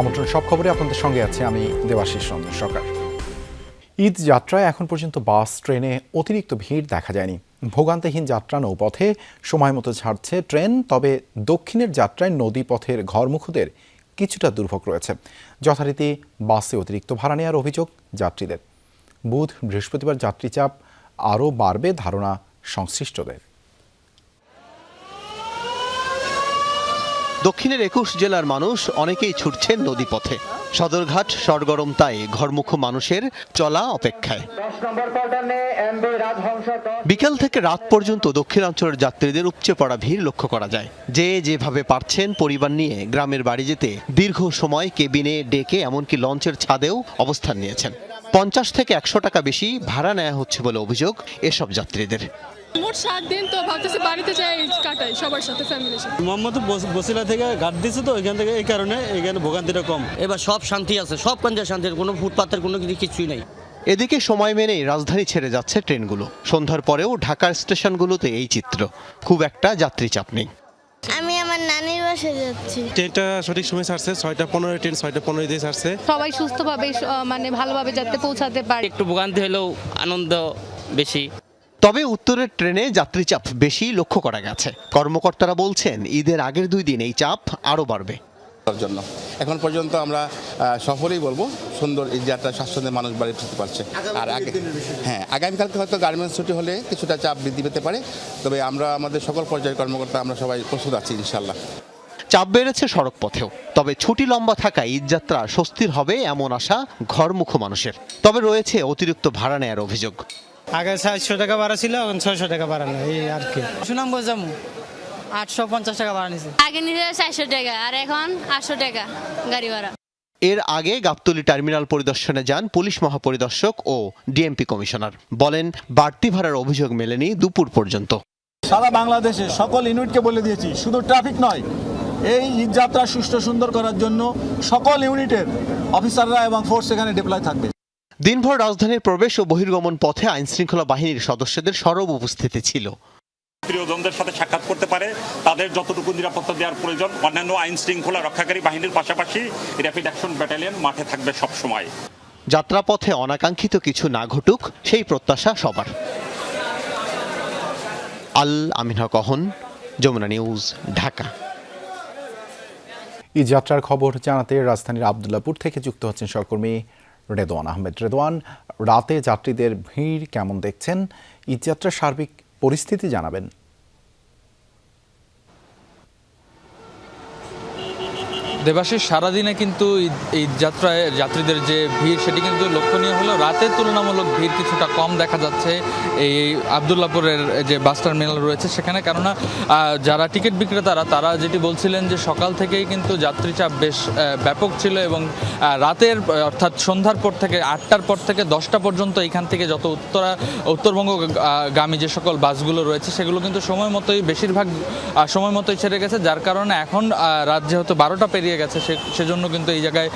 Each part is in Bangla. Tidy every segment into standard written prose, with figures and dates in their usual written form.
আমন্ত্রণ সব খবরে আপনাদের সঙ্গে আছি আমি দেবাশিস রঞ্জন সরকার। ঈদ যাত্রায় এখন পর্যন্ত বাস ট্রেনে অতিরিক্ত ভিড় দেখা যায়নি। ভোগান্তিহীন যাত্রা নৌপথে সময় মতো ছাড়ছে ট্রেন, তবে দক্ষিণের যাত্রায় নদীপথের ঘরমুখদের কিছুটা দুর্ভোগ রয়েছে। যথারীতি বাসে অতিরিক্ত ভাড়া নেওয়ার অভিযোগ যাত্রীদের। বুধ বৃহস্পতিবার যাত্রী চাপ আরও বাড়বে ধারণা সংশ্লিষ্টদের। দক্ষিণের ২১ জেলার মানুষ অনেকেই ছুটছেন নদীপথে। সদরঘাট সরগরম, তাই ঘরমুখ মানুষের চলা অপেক্ষায়। বিকেল থেকে রাত পর্যন্ত দক্ষিণাঞ্চলের যাত্রীদের উপচে পড়া ভিড় লক্ষ্য করা যায়। যে যেভাবে পারছেন পরিবার নিয়ে গ্রামের বাড়ি যেতে দীর্ঘ সময় কেবিনে, ডেকে, এমনকি লঞ্চের ছাদেও অবস্থান নিয়েছেন। ৫০ থেকে ১০০ টাকা বেশি ভাড়া নেওয়া হচ্ছে বলে অভিযোগ এসব যাত্রীদের। মোট ৭ দিন, তো ভাবতেছি বাড়িতে যাই কাটাই সবার সাথে, ফ্যামিলির সাথে। মোহাম্মদ বসিলা থেকে ঘাট দিচ্ছে, তো এখান থেকে এই কারণে এখানে ভোগান্তিটা কম। এবার সব শান্তি আছে, সব কান্দে শান্তি, কোনো ফুটপাতের কোনো কিছুই নাই। এদিকে সময় মেনেই রাজধানী ছেড়ে যাচ্ছে ট্রেনগুলো। সন্ধ্যার পরেও ঢাকার স্টেশনগুলোতে এই চিত্র, খুব একটা যাত্রী চাপ নেই। আমি আমার নানির বাসায় যাচ্ছি। ট্রেনটা সঠিক সময় ছাড়ছে, 6:15 ট্রেন 6:15 দিয়ে ছাড়ছে। সবাই সুস্থভাবে মানে ভালোভাবে যাতে পৌঁছাতে পারে। একটু ভোগান্তি হলেও আনন্দ বেশি। তবে উত্তরের ট্রেনে যাত্রী চাপ বেশি লক্ষ্য করা গেছে। কর্মকর্তারা বলছেন ঈদের আগের 2 দিন এই চাপ আরও বাড়বে। জন্য এখন পর্যন্ত আমরা সফলই বলবো, সুন্দর এই যাত্রা স্বাচ্ছন্দ্যে মানুষ বাড়ি ফিরতে পারছে। আর আগামীকালকে হয়তো গার্মেন্টস ছুটি হলে কিছুটা চাপ বৃদ্ধি পেতে পারে, তবে আমরা আমাদের সকল পর্যায়ের কর্মকর্তা আমরা সবাই প্রস্তুত আছি ইনশাল্লাহ। চাপ বেড়েছে সড়ক পথেও, তবে ছুটি লম্বা থাকায় ঈদযাত্রা স্বস্তির হবে এমন আশা ঘরমুখ মানুষের। তবে রয়েছে অতিরিক্ত ভাড়া নেওয়ার অভিযোগ। আগে 700 টাকা ভাড়া ছিল, এখন 600 টাকা ভাড়া নেয়, এই আর কি। সুনামগঞ্জ যাবো 850 টাকা ভাড়া নিছে। আগে নিতে 400 টাকা, আর এখন 800 টাকা গাড়ি ভাড়া। এর আগে গাবতলী টার্মিনাল পরিদর্শনে যান পুলিশ মহাপরিদর্শক ও ডিএমপি কমিশনার। বলেন, বাড়তি ভাড়ার অভিযোগ মেলেনি দুপুর পর্যন্ত। সারা বাংলাদেশে সকল ইউনিটকে বলে দিয়েছি, শুধু ট্রাফিক নয়, এই ঈদযাত্রা সুষ্ঠু সুন্দর করার জন্য সকল ইউনিটের অফিসাররা এবং ফোর্স এখানে ডিপ্লয় থাকবে। দিনভর রাজধানীর প্রবেশ ও বহির্গমন পথে আইনশৃঙ্খলা বাহিনীর সদস্যদের সরব উপস্থিতি ছিল। প্রিয়জনদের সাথে সাক্ষাৎ করতে পারে, তাদের যতটুকু নিরাপত্তা দেওয়ার প্রয়োজন অন্যান্য আইন শৃঙ্খলা রক্ষাকারী বাহিনীর পাশাপাশি র্যাপিড অ্যাকশন ব্যাটালিয়ন মাঠে থাকবে সব সময়। যাত্রাপথে অনাকাঙ্ক্ষিত কিছু না ঘটুক, সেই প্রত্যাশা সবার। আল আমিন হক অহন, যমুনা নিউজ, ঢাকা। ঈদ যাত্রার খবর জানাতে রাজধানীর আবদুল্লাপুর থেকে যুক্ত হচ্ছেন সহকর্মী রেদওয়ান আহমেদ। রেদওয়ান, রাতে যাত্রীদের ভিড় কেমন দেখছেন? ঈদ যাত্রার সার্বিক পরিস্থিতি জানাবেন। দেবাশিস, সারাদিনে কিন্তু ঈদ যাত্রায় যাত্রীদের যে ভিড় সেটি কিন্তু লক্ষণীয় হলেও রাতের তুলনামূলক ভিড় কিছুটা কম দেখা যাচ্ছে এই আবদুল্লাপুরের যে বাস টার্মিনাল রয়েছে সেখানে। কেননা যারা টিকিট বিক্রেতারা তারা যেটি বলছিলেন যে সকাল থেকেই কিন্তু যাত্রী চাপ বেশ ব্যাপক ছিল এবং রাতের অর্থাৎ সন্ধ্যার পর থেকে 8টার পর থেকে 10টা পর্যন্ত এখান থেকে যত উত্তরবঙ্গগামী যে সকল বাসগুলো রয়েছে সেগুলো কিন্তু সময় মতোই বেশিরভাগ সময় মতোই ছেড়ে গেছে, যার কারণে এখন রাত যেহেতু 12টা পেরিয়ে গেছে সেজন্য কিন্তু এই জায়গায়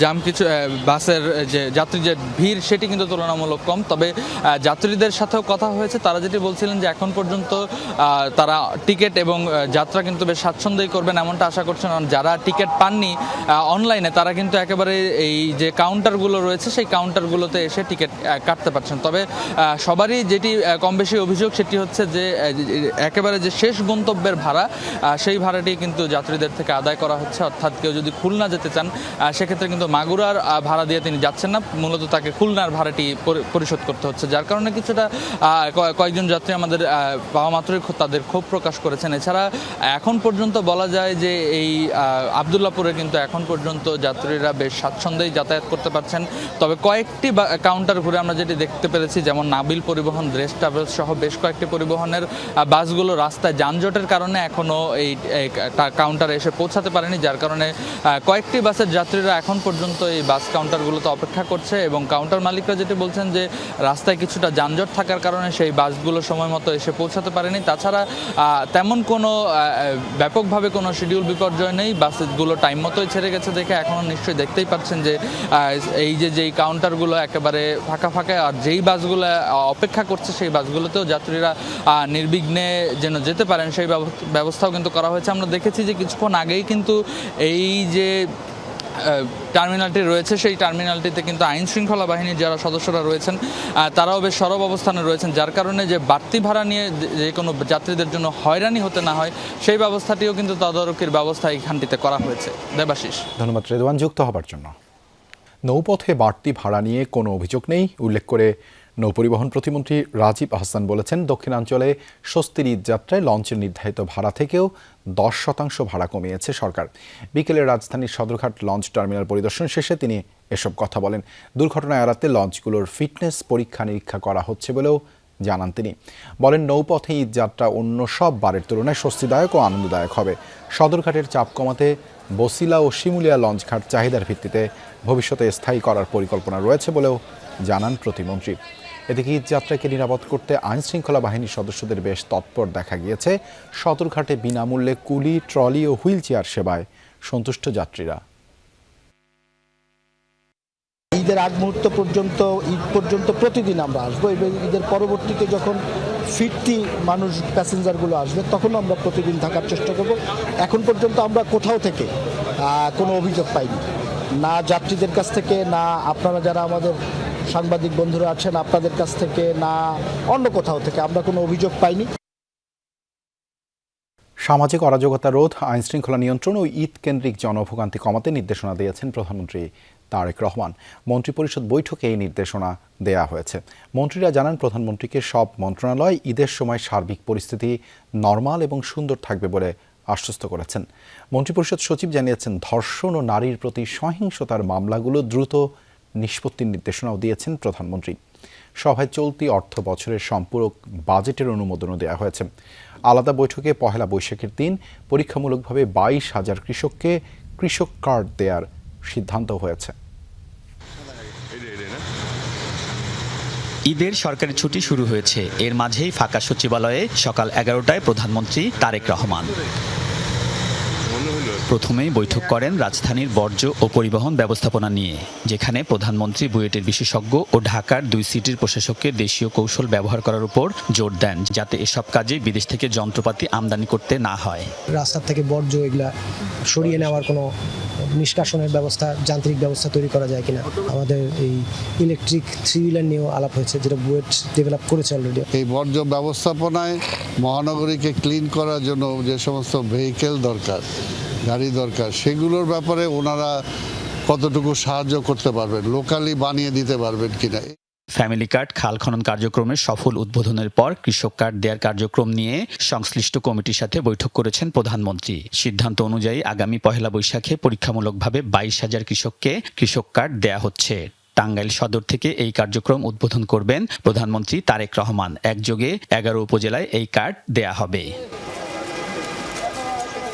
জাম কিছু বাসের যে যাত্রী যে ভিড় সেটি কিন্তু তুলনামূলক কম। তবে যাত্রীদের সাথেও কথা হয়েছে, তারা যেটি বলছিলেন যে এখন পর্যন্ত তারা টিকিট এবং যাত্রা কিন্তু বেশ স্বাচ্ছন্দ্যই করবেন এমনটা আশা করছেন। যারা টিকিট পাননি অনলাইনে তারা কিন্তু একেবারে এই যে কাউন্টারগুলো রয়েছে সেই কাউন্টারগুলোতে এসে টিকিট কাটতে পারছেন। তবে সবারই যেটি কম বেশি অভিযোগ সেটি হচ্ছে যে একেবারে যে শেষ গন্তব্যের ভাড়া সেই ভাড়াটি কিন্তু যাত্রীদের থেকে আদায় করা হচ্ছে। অর্থাৎ কেউ যদি খুলনা যেতে চান সেক্ষেত্রে কিন্তু মাগুরার ভাড়া দিয়ে তিনি যাচ্ছেন না, মূলত তাকে খুলনার ভাড়াটি পরিশোধ করতে হচ্ছে, যার কারণে কিছুটা কয়েকজন যাত্রী আমাদের পাওয়া মাত্রই তাদের ক্ষোভ প্রকাশ করেছেন। এছাড়া এখন পর্যন্ত বলা যায় যে এই আবদুল্লাপুরে কিন্তু এখন পর্যন্ত যাত্রীরা বেশ স্বাচ্ছন্দ্যেই যাতায়াত করতে পারছেন। তবে কয়েকটি কাউন্টার ঘুরে আমরা যেটি দেখতে পেরেছি, যেমন নাবিল পরিবহন, দ্রেস ট্রাভেলস সহ বেশ কয়েকটি পরিবহনের বাসগুলো রাস্তায় যানজটের কারণে এখনও এই কাউন্টারে এসে পৌঁছাতে পারেনি, যার কারণে কয়েকটি বাসের যাত্রীরা এখন পর্যন্ত এই বাস কাউন্টারগুলোতে অপেক্ষা করছে এবং কাউন্টার মালিকরা যেটি বলছেন যে রাস্তায় কিছুটা যানজট থাকার কারণে সেই বাসগুলো সময় মতো এসে পৌঁছাতে পারেনি। তাছাড়া তেমন কোনো ব্যাপকভাবে কোনো শিডিউল বিপর্যয় নেই, বাসগুলো টাইম মতোই ছেড়ে গেছে দেখে এখনও নিশ্চয়ই দেখতেই পাচ্ছেন যে এই যেই কাউন্টারগুলো একেবারে ফাঁকা ফাঁকা, আর যেই বাসগুলো অপেক্ষা করছে সেই বাসগুলোতেও যাত্রীরা নির্বিঘ্নে যেন যেতে পারেন সেই ব্যবস্থাও কিন্তু করা হয়েছে। আমরা দেখেছি যে কিছুক্ষণ আগেই কিন্তু এই যে টার্মিনালটি রয়েছে সেই টার্মিনালটিতে কিন্তু আইন শৃঙ্খলা বাহিনীর যারা সদস্যরা রয়েছেন তারাও বেশ সরব অবস্থানে রয়েছেন, যার কারণে যে বাড়তি ভাড়া নিয়ে যে কোনো যাত্রীদের জন্য হয়রানি হতে না হয় সেই ব্যবস্থাটিও কিন্তু তদারকির ব্যবস্থা এইখানটিতে করা হয়েছে। দেবাশিস, ধন্যবাদ রেদওয়ান যুক্ত হবার জন্য। নৌপথে বাড়তি ভাড়া নিয়ে কোনো অভিযোগ নেই উল্লেখ করে নৌপরিবহন প্রতিমন্ত্রী রাজীব আহসান বলেছেন, দক্ষিণাঞ্চলে স্বস্তির ঈদ যাত্রায় লঞ্চের নির্ধারিত ভাড়া থেকেও 10% ভাড়া কমিয়েছে সরকার। বিকেলে রাজধানীর সদরঘাট লঞ্চ টার্মিনাল পরিদর্শন শেষে তিনি এসব কথা বলেন। দুর্ঘটনা এড়াতে লঞ্চগুলোর ফিটনেস পরীক্ষা নিরীক্ষা করা হচ্ছে বলেও জানান তিনি। বলেন, নৌপথে ঈদ যাত্রা অন্য সব বারের তুলনায় স্বস্তিদায়ক ও আনন্দদায়ক হবে। সদরঘাটের চাপ কমাতে বসিলা ও শিমুলিয়া লঞ্চঘাট চাহিদার ভিত্তিতে ভবিষ্যতে স্থায়ী করার পরিকল্পনা রয়েছে বলেও জানান প্রতিমন্ত্রী। এদিকে ঈদ যাত্রাকে নিরাপদ করতে আইন শৃঙ্খলা বাহিনীর সদস্যদের বেশ তৎপর দেখা গিয়েছে। সদরঘাটে বিনামূল্যে কুলি, ট্রলি ও হুইল চেয়ার সেবায় সন্তুষ্ট যাত্রীরা। ঈদের আগ মুহূর্ত পর্যন্ত, ঈদ পর্যন্ত প্রতিদিন আমরা আসবো এবং ঈদের পরবর্তীতে যখন ফিরতি মানুষ প্যাসেঞ্জারগুলো আসবে তখনও আমরা প্রতিদিন থাকার চেষ্টা করব। এখন পর্যন্ত আমরা কোথাও থেকে কোনো অভিযোগ পাইনি, না যাত্রীদের কাছ থেকে, না আপনারা যারা আমাদের সাংবাদিক বন্ধুরা আছেন আপনাদের কাছ থেকে, না অন্য কোথাও থেকে আমরা কোনো অভিযোগ পাইনি। সামাজিক অরাজকতা রোধ, আইন শৃঙ্খলা নিয়ন্ত্রণ ও ঈদ কেন্দ্রিক জনভোগান্তি কমাতে নির্দেশনা দিয়েছেন প্রধানমন্ত্রী তারেক রহমান। মন্ত্রিপরিষদ বৈঠকে এই নির্দেশনা দেয়া হয়েছে। মন্ত্রীরা জানান, প্রধানমন্ত্রীকে সব মন্ত্রণালয় ঈদের সময় সার্বিক পরিস্থিতি নরমাল এবং সুন্দর থাকবে বলে আশ্বস্ত করেছেন। মন্ত্রিপরিষদ সচিব জানিয়েছেন, ধর্ষণ ও নারীর প্রতি সহিংসতার মামলাগুলো দ্রুত নিষ্পত্তির নির্দেশনাও দিয়েছেন প্রধানমন্ত্রী। সভায় চলতি অর্থ বছরের সম্পূরক বাজেটের অনুমোদনও দেওয়া হয়েছে। আলাদা বৈঠকে পহেলা বৈশাখের দিন পরীক্ষামূলকভাবে 22,000 কৃষককে কৃষক কার্ড দেওয়ার সিদ্ধান্ত হয়েছে। ঈদের সরকারি ছুটি শুরু হয়েছে, এর মাঝেই ফাঁকা সচিবালয়ে সকাল 11টায় প্রধানমন্ত্রী তারেক রহমান। প্রথমেই বৈঠক করেন রাজধানীর বর্জ্য ও পরিবহন ব্যবস্থাপনা নিয়ে, যেখানে প্রধানমন্ত্রী বুয়েটের বিশেষজ্ঞ ও ঢাকার 2 সিটির প্রশাসককে দেশীয় কৌশল ব্যবহার করার উপর জোর দেন, যাতে এসব কাজে বিদেশ থেকে যন্ত্রপাতি আমদানি করতে না হয়। রাস্তা থেকে বর্জ্য এগুলা সরিয়ে নেওয়ার কোনো নিষ্কাশনের ব্যবস্থা, যান্ত্রিক ব্যবস্থা তৈরি করা যায় কিনা। আমাদের এই ইলেকট্রিক 3 হুইলার নিয়েও আলাপ হয়েছে, যেটা বুয়েট ডেভেলপ করেছে অলরেডি। এই বর্জ্য ব্যবস্থাপনায় মহানগরীকে ক্লিন করার জন্য যে সমস্ত ভেহিকেল দরকার, গাড়ি দরকার, সেগুলোর ব্যাপারে ওনারা কতটুকু সাহায্য করতে পারবেন, লোকালি বানিয়ে দিতে পারবেন কিনা। ফ্যামিলি কার্ড খাল খনন কার্যক্রমের সফল উদ্বোধনের পর কৃষক কার্ড দেওয়ার কার্যক্রম নিয়ে সংশ্লিষ্ট কমিটির সাথে বৈঠক করেছেন প্রধানমন্ত্রী। সিদ্ধান্ত অনুযায়ী আগামী পহেলা বৈশাখে পরীক্ষামূলকভাবে 22,000 কৃষককে কৃষক কার্ড দেয়া হচ্ছে। টাঙ্গাইল সদর থেকে এই কার্যক্রম উদ্বোধন করবেন প্রধানমন্ত্রী তারেক রহমান। একযোগে 11 উপজেলায় এই কার্ড দেয়া হবে।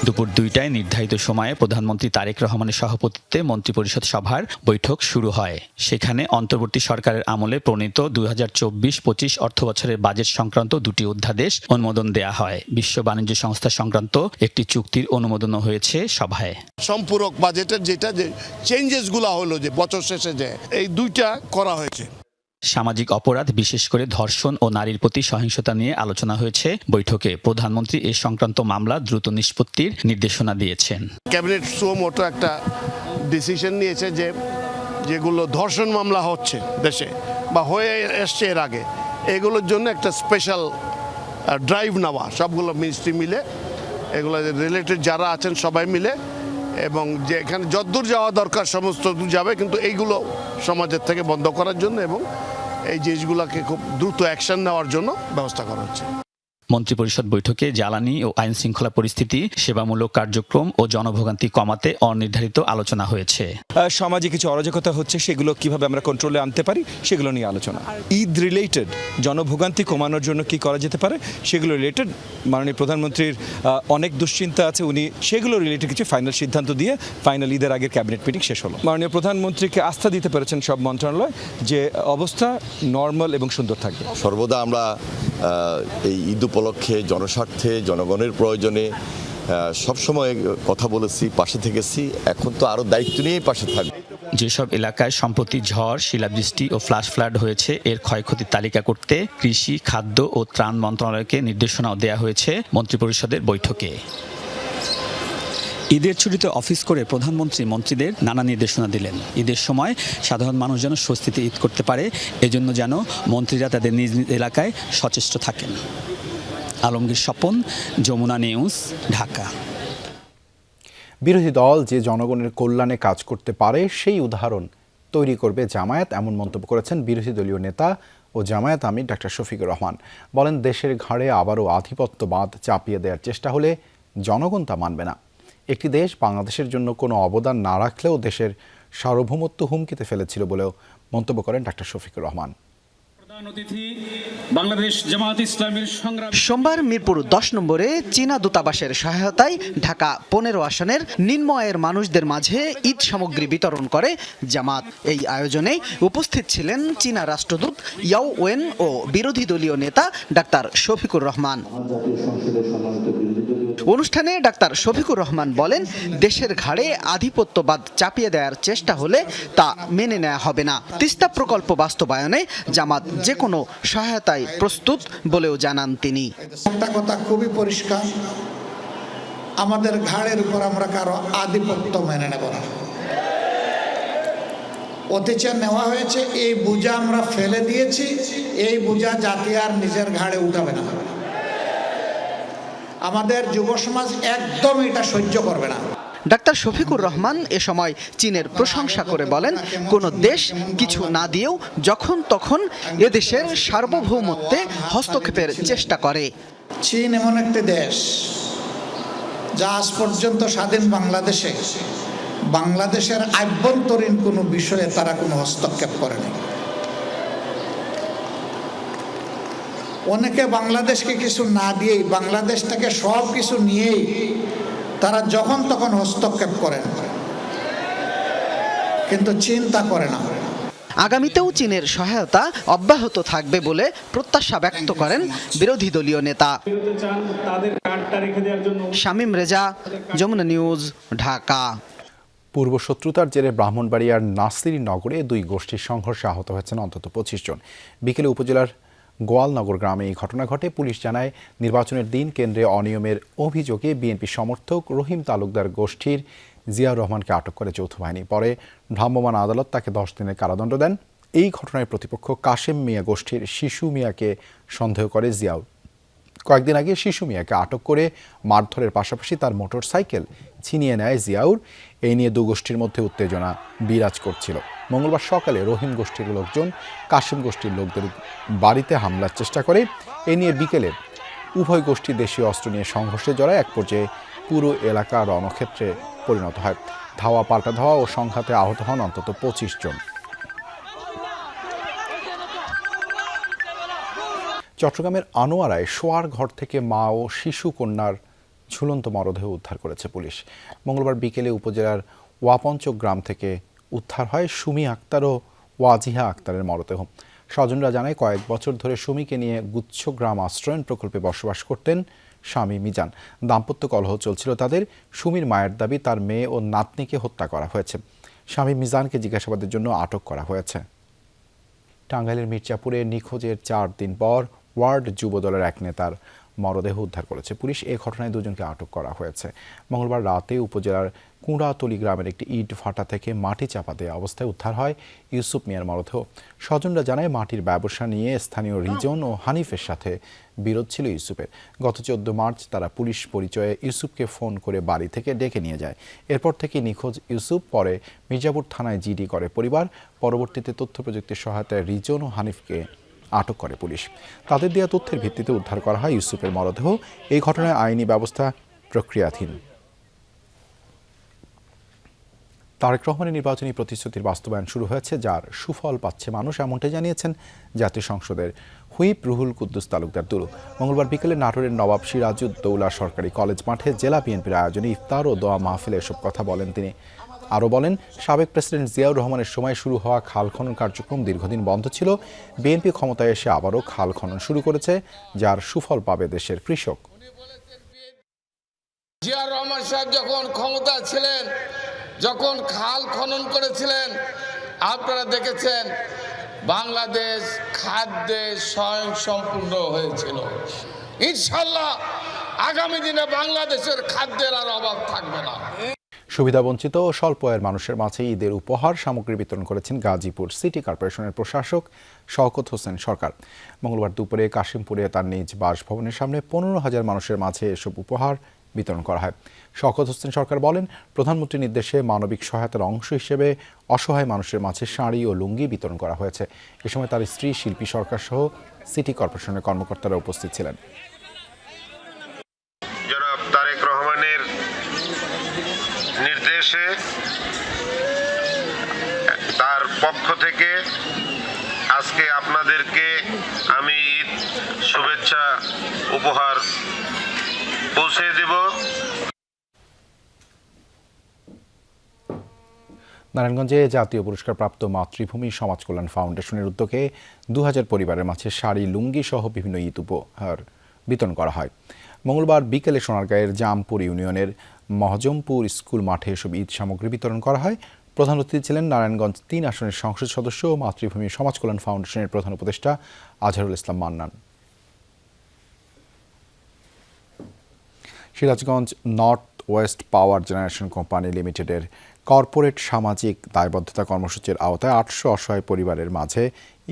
দুপুর 2টায় নির্ধারিত সময়ে প্রধানমন্ত্রী তারেক রহমানের সভাপতিত্বে মন্ত্রিপরিষদ সভার বৈঠক শুরু হয়। সেখানে অন্তর্বর্তী সরকারের আমলে প্রণীত 2024-25 অর্থবছরের বাজেট সংক্রান্ত 2টি অধ্যাদেশ অনুমোদন দেয়া হয়। বিশ্ব বাণিজ্য সংস্থা সংক্রান্ত একটি চুক্তির অনুমোদনও হয়েছে সভায়। সম্পূরক বাজেটের যেটা যে চেঞ্জেসগুলো হলো, যে বছর শেষে যে এই 2টা করা হয়েছে। সামাজিক অপরাধ, বিশেষ করে ধর্ষণ ও নারীর প্রতি সহিংসতা নিয়ে আলোচনা হয়েছে বৈঠকে। প্রধানমন্ত্রী এ সংক্রান্ত মামলা দ্রুত নিষ্পত্তির নির্দেশনা দিয়েছেন। ক্যাবিনেট সুমোটো একটা ডিসিশন নিয়েছে যে যেগুলো ধর্ষণ মামলা হচ্ছে দেশে বা হয়ে এসছে এর আগে, এগুলোর জন্য একটা স্পেশাল ড্রাইভ নেওয়া, সবগুলো মিনিস্ট্রি মিলে, এগুলো রিলেটেড যারা আছেন সবাই মিলে, এবং যে এখানে যতদূর যাওয়া দরকার সমস্ত দূর যাবে, কিন্তু এইগুলো সমাজের থেকে বন্ধ করার জন্য এবং এই জিনিসগুলোকে খুব দ্রুত অ্যাকশন নেওয়ার জন্য ব্যবস্থা করা হচ্ছে। মন্ত্রিপরিষদ বৈঠকে জ্বালানি ও আইন শৃঙ্খলা পরিস্থিতি, সেবামূলক কার্যক্রম ও জনভোগান্তি কমাতে অনির্ধারিত আলোচনা হয়েছে। সমাজে কিছু অরাজকতা হচ্ছে, সেগুলো কিভাবে আমরা কন্ট্রোলে আনতে পারি সেগুলো নিয়ে আলোচনা। ঈদ রিলেটেড জনভোগান্তি কমানোর জন্য কি করা যেতে পারে সেগুলো রিলেটেড মাননীয় প্রধানমন্ত্রীর অনেক দুশ্চিন্তা আছে, উনি সেগুলো রিলেটেড কিছু ফাইনাল সিদ্ধান্ত দিয়ে ফাইনাল ঈদের আগের ক্যাবিনেট মিটিং শেষ হলো। মাননীয় প্রধানমন্ত্রীকে আস্থা দিতে পেরেছেন সব মন্ত্রণালয় যে অবস্থা নর্মাল এবং সুন্দর থাকবে। সর্বদা আমরা এই ঈদ উপলক্ষে জনস্বার্থে, জনগণের প্রয়োজনে সবসময় কথা বলেছি, পাশে থেকেছি, এখন তো আরও দায়িত্ব নিয়েই পাশে থাকবে। যেসব এলাকায় সম্প্রতি ঝড়, শিলাবৃষ্টি ও ফ্লাশ ফ্লাড হয়েছে এর ক্ষয়ক্ষতির তালিকা করতে কৃষি, খাদ্য ও ত্রাণ মন্ত্রণালয়কে নির্দেশনাও দেওয়া হয়েছে মন্ত্রিপরিষদের বৈঠকে। ঈদের ছুটিতে অফিস করে প্রধানমন্ত্রী মন্ত্রীদের নানা নির্দেশনা দিলেন। ঈদের সময় সাধারণ মানুষ যেন স্বস্তিতে ঈদ করতে পারে, এজন্য যেন মন্ত্রীরা তাদের নিজ নিজ এলাকায় সচেষ্ট থাকেন। আলমগীর স্বপন, যমুনা নিউজ, ঢাকা। বিরোধী দল যে জনগণের কল্যাণে কাজ করতে পারে সেই উদাহরণ তৈরি করবে জামায়াত, এমন মন্তব্য করেছেন বিরোধী দলীয় নেতা ও জামায়াত আমির ডক্টর শফিকুর রহমান। বলেন, দেশের ঘাড়ে আবারও আধিপত্যবাদ চাপিয়ে দেওয়ার চেষ্টা হলে জনগণ তা মানবে না। একটি দেশ বাংলাদেশের জন্য কোনো অবদান না রাখলেও দেশের সার্বভৌমত্ব হুমকিতে ফেলেছিল বলেও মন্তব্য করেন ডক্টর শফিকুর রহমান। সোমবার মিরপুর 10 নম্বরে চীনা দূতাবাসের সহায়তায় ঢাকা 15 আসনের নিম্ন আয়ের মানুষদের মাঝে ঈদ সামগ্রী বিতরণ করে জামাত। এই আয়োজনে উপস্থিত ছিলেন চীনা রাষ্ট্রদূত ইয়াও ওয়েন ও বিরোধী দলীয় নেতা ডাক্তার শফিকুর রহমান। অনুষ্ঠানে ডাক্তার শফিকুর রহমান বলেন, দেশের ঘাড়ে আধিপত্যবাদ চাপিয়ে দেওয়ার চেষ্টা হলে তা মেনে নেওয়া হবে না। তিস্তা প্রকল্প বাস্তবায়নে জামাত যে কোনো সহায়তায় প্রস্তুত বলেও জানান তিনি। একটা কথা খুবই পরিষ্কার, আমাদের ঘাড়ের উপর আমরা কারো আধিপত্য মেনে নেব না। অত্যাচার নেওয়া হয়েছে, এই বোঝা আমরা ফেলে দিয়েছি, এই বোঝা জাতি আর নিজের ঘাড়ে উঠাবে না। আমাদের যুব সমাজ একদম এটা সহ্য করবে না। ডাক্তার শফিকুর রহমান এ সময় চীনের প্রশংসা করে বলেন, কোনো দেশ কিছু না দিয়েও যখন তখন এদেশের সার্বভৌমত্বে হস্তক্ষেপের চেষ্টা করে। চীন এমন একটি দেশ যা আজ পর্যন্ত স্বাধীন বাংলাদেশের আভ্যন্তরীণ কোনো বিষয়ে তারা কোনো হস্তক্ষেপ করেনি। অনেকে বাংলাদেশকে কিছু না দিয়েই, বাংলাদেশ থেকে সব কিছু নিয়েই তারা যখন তখন হস্তক্ষেপ করেন, কিন্তু চীন তা করে না। আগামীতেও চীনের সহায়তা অব্যাহত থাকবে বলে প্রত্যাশা ব্যক্ত করেন বিরোধী দলীয় নেতা। শামীম রেজা, যমুনা নিউজ, ঢাকা। পূর্ব শত্রুতার জেরে ব্রাহ্মণবাড়িয়ার নাসির নগরে দুই গোষ্ঠীর সংঘর্ষে আহত হয়েছেন অন্তত 25 জন। বিকেলে উপজেলার গোয়ালনগর গ্রামে এই ঘটনা ঘটে। পুলিশ জানায়, নির্বাচনের দিন কেন্দ্রে অনিয়মের অভিযোগে বিএনপি সমর্থক রহিম তালুকদার গোষ্ঠীর জিয়াউর রহমানকে আটক করে যৌথ বাহিনী। পরে ভ্রাম্যমাণ আদালত তাকে 10 দিনের কারাদণ্ড দেন। এই ঘটনায় প্রতিপক্ষ কাশেম মিয়া গোষ্ঠীর শিশু মিয়াকে সন্দেহ করে জিয়াউর। কয়েকদিন আগে শিশু মিয়াকে আটক করে মারধরের পাশাপাশি তার মোটরসাইকেল ছিনিয়ে নেয় জিয়াউর। এই নিয়ে দু গোষ্ঠীর মধ্যে উত্তেজনা বিরাজ করছিল। মঙ্গলবার সকালে রহিম গোষ্ঠীর লোকজন কাশেম গোষ্ঠীর লোকদের বাড়িতে হামলার চেষ্টা করে। এ নিয়ে বিকেলে উভয় গোষ্ঠী দেশীয় অস্ত্র নিয়ে সংঘর্ষে জড়ায়। এক পর্যায়ে পুরো এলাকা রণক্ষেত্রে পরিণত হয়। ধাওয়া পাল্টা ধাওয়া ও সংঘাতে আহত হন অন্তত 25 জন। চট্টগ্রামের আনোয়ারায় শোয়ার ঘর থেকে মা ও শিশু কন্যার ঝুলন্ত মরদেহ উদ্ধার করেছে পুলিশ। মঙ্গলবার বিকেলে উপজেলার ওয়াপঞ্চক গ্রাম থেকে উদ্ধার হয় সুমি আক্তার ও ওয়াজিহা আক্তারের মরদেহ। স্বজনরা জানায়, কয়েক বছর ধরে সুমিকে নিয়ে গুচ্ছ গ্রাম আশ্রয়ন প্রকল্পে বসবাস করতেন স্বামী মিজান। দাম্পত্য কলহ চলছিল তাদের। সুমির মায়ের দাবি, তার মেয়ে ও নাতনিকে হত্যা করা হয়েছে। স্বামী মিজানকে জিজ্ঞাসাবাদের জন্য আটক করা হয়েছে। টাঙ্গাইলের মির্জাপুরে নিখোঁজের 4 দিন পর ওয়ার্ড যুবদলের এক নেতার মরদেহ উদ্ধার করেছে পুলিশ। এই ঘটনায় 2 জনকে আটক করা হয়েছে। মঙ্গলবার রাতে উপজেলার কুঁড়াতলি গ্রামের একটি ইট ভাটা থেকে মাটি চাপা দেওয়া অবস্থায় উদ্ধার হয় ইউসুফ মিয়ার মরদেহ। স্বজনরা জানায়, মাটির ব্যবসা নিয়ে স্থানীয় রিজন ও হানিফের সাথে বিরোধ ছিল ইউসুফের। গত 14 মার্চ তারা পুলিশ পরিচয়ে ইউসুফকে ফোন করে বাড়ি থেকে ডেকে নিয়ে যায়। এরপর থেকে নিখোঁজ ইউসুফ। পরে মির্জাপুর থানায় জিডি করে পরিবার। পরবর্তীতে তথ্য প্রযুক্তির সহায়তায় রিজন ও হানিফকে আটক করে পুলিশ। তাদের দেওয়া তথ্যের ভিত্তিতে উদ্ধার করা হয় ইউসুফের মরদেহ। এই ঘটনায় আইনি ব্যবস্থা প্রক্রিয়াধীন। তারেক রহমানের নির্বাচনী প্রতিশ্রুতির বাস্তবায়ন শুরু হয়েছে, যার সুফল পাচ্ছে মানুষ, এমনটাই জানিয়েছেন জাতীয় সংসদের হুইপ রুহুল কুদ্দুস তালুকদার দুলু। মঙ্গলবার বিকেলে নাটোরের নবাব সিরাজউদ্দৌলা সরকারি কলেজ মাঠে জেলা বিএনপির আয়োজনে ইফতার ও দোয়া মাহফিলে এসব কথা বলেন তিনি। আরও বলেন, সাবেক প্রেসিডেন্ট জিয়াউর রহমানের সময় শুরু হওয়া খাল খনন কার্যক্রম দীর্ঘদিন বন্ধ ছিল। বিএনপি ক্ষমতায় এসে আবারও খাল খনন শুরু করেছে, যার সুফল পাবে দেশের কৃষক। জিয়াউর রহমান সাহেব যখন ক্ষমতা ছিলেন, যখন খাল খনন করেছিলেন, আপনারা দেখেছেন বাংলাদেশ খাদ্যে স্বয়ংসম্পূর্ণ হয়েছিল। ইনশাল্লাহ আগামী দিনে বাংলাদেশের খাদ্যের আর অভাব থাকবে না। সুবিধাবঞ্চিত ও স্বল্প আয়ের মানুষের মাঝে ঈদের উপহার সামগ্রী বিতরণ করেছেন গাজীপুর সিটি কর্পোরেশনের প্রশাসক শওকত হোসেন সরকার। মঙ্গলবার দুপুরে কাশিমপুরে তার নিজ বাসভবনের সামনে 15,000 মানুষের মাঝে এসব উপহার বিতরণ করা হয়। শওকত হোসেন সরকার বলেন, প্রধানমন্ত্রীর নির্দেশে মানবিক সহায়তার অংশ হিসেবে অসহায় মানুষের মাঝে শাড়ি ও লুঙ্গি বিতরণ করা হয়েছে। এ সময় তার স্ত্রী শিল্পী সরকার সহ সিটি কর্পোরেশনের কর্মকর্তারা উপস্থিত ছিলেন। জনাব তারেক রহমানের নির্দেশে তার পক্ষ থেকে আজকে আপনাদেরকে আমি ঈদ শুভেচ্ছা উপহার পৌঁছে দেব। নারায়ণগঞ্জে জাতীয় পুরস্কারপ্রাপ্ত মাতৃভূমি সমাজ কল্যাণ ফাউন্ডেশনের উদ্যোগে 2000 পরিবারের মাঝে শাড়ি, লুঙ্গি সহ বিভিন্ন ঈদ উপহার বিতরণ করা হয়। মঙ্গলবার বিকেলে সোনারগাঁয়ের জামপুর ইউনিয়নের মহজমপুর স্কুল মাঠে এসব ঈদ সামগ্রী বিতরণ করা হয়। প্রধান অতিথি ছিলেন নারায়ণগঞ্জ 3 আসনের সংসদ সদস্য ও মাতৃভূমি সমাজ কল্যাণ ফাউন্ডেশনের প্রধান উপদেষ্টা Azharul Islam Mannan. Sirajganj north west power generation company লিমিটেডের কর্পোরেট সামাজিক দায়বদ্ধতা কর্মসূচির আওতায় 800 অসহায় পরিবারের মাঝে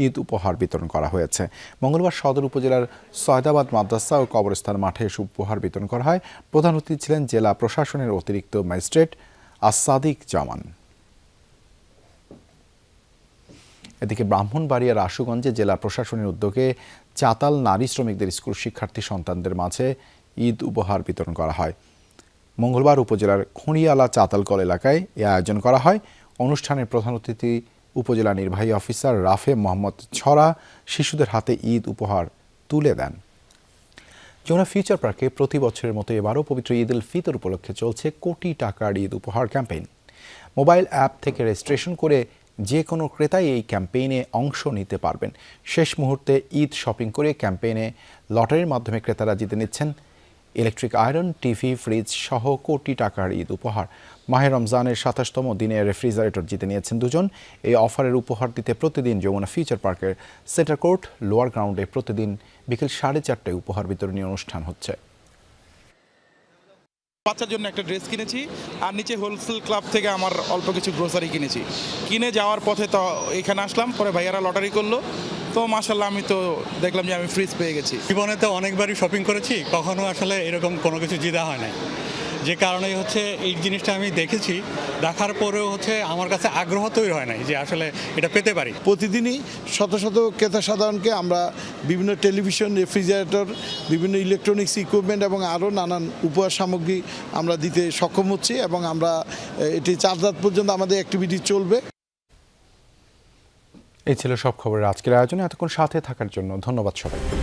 ঈদ উপহার বিতরণ করা হয়েছে। মঙ্গলবার সদর উপজেলার সয়দাবাদ মাদ্রাসা ও কবরস্থান মাঠে এসব উপহার বিতরণ করা হয়। প্রধান অতিথি ছিলেন জেলা প্রশাসনের অতিরিক্ত ম্যাজিস্ট্রেট আসাদিক জামান। এদিকে ব্রাহ্মণবাড়িয়ার আশুগঞ্জে জেলা প্রশাসনের উদ্যোগে চাতাল নারী শ্রমিকদের স্কুল শিক্ষার্থী সন্তানদের মাঝে ঈদ উপহার বিতরণ করা হয়। মঙ্গলবার উপজেলার খড়িয়ালা চাতালকল এলাকায় এ আয়োজন করা হয়। অনুষ্ঠানের প্রধান অতিথি উপজেলা নির্বাহী অফিসার রাফে মোহাম্মদ ছড়া শিশুদের হাতে ঈদ উপহার তুলে দেন। যমুনা ফিউচার পার্কে প্রতি বছরের মতো এবারও পবিত্র ঈদ উল ফিতর উপলক্ষে চলছে কোটি টাকার ঈদ উপহার ক্যাম্পেইন। মোবাইল অ্যাপ থেকে রেজিস্ট্রেশন করে যে কোনো ক্রেতাই এই ক্যাম্পেইনে অংশ নিতে পারবেন। শেষ মুহূর্তে ঈদ শপিং করে ক্যাম্পেইনে লটারির মাধ্যমে ক্রেতারা জিতে নিচ্ছেন ইলেকট্রিক আয়রন, টিভি, ফ্রিজ সহ কোটি টাকার ঈদ উপহার। মাহে রমজানের 27তম দিনে রেফ্রিজারেটর জিতে নিয়েছেন দুজন। এই অফারের উপহার দিতে প্রতিদিন যমুনা ফিউচার পার্কের সেন্টার কোর্ট লোয়ার গ্রাউন্ডে প্রতিদিন বিকেল 4:30টায় উপহার বিতরণী অনুষ্ঠান হচ্ছে। বাচ্চার জন্য একটা ড্রেস কিনেছি আর নিচে হোলসেল ক্লাব থেকে আমার অল্প কিছু গ্রোসারি কিনেছি। কিনে যাওয়ার পথে তো এখানে আসলাম, পরে ভাইয়ারা লটারি করলো, তো মাশাল্লাহ আমি তো দেখলাম যে আমি ফ্রিজ পেয়ে গেছি। জীবনে তো অনেকবারই শপিং করেছি, কখনো আসলে এরকম কোনো কিছু জিতা হয় না, যে কারণে হচ্ছে এই জিনিসটা আমি দেখেছি, দেখার পরেও হচ্ছে আমার কাছে আগ্রহ তৈরি হয় নাই যে আসলে এটা পেতে পারি। প্রতিদিনই শত শত ক্রেতা সাধারণকে আমরা বিভিন্ন টেলিভিশন, রেফ্রিজারেটর, বিভিন্ন ইলেকট্রনিক্স ইকুইপমেন্ট এবং আরও নানান উপহার সামগ্রী আমরা দিতে সক্ষম হচ্ছি এবং আমরা এটি 4 রাত পর্যন্ত আমাদের অ্যাক্টিভিটি চলবে। এই ছিল সব খবরের আজকের আয়োজনে। এতক্ষণ সাথে থাকার জন্য ধন্যবাদ সবাইকে।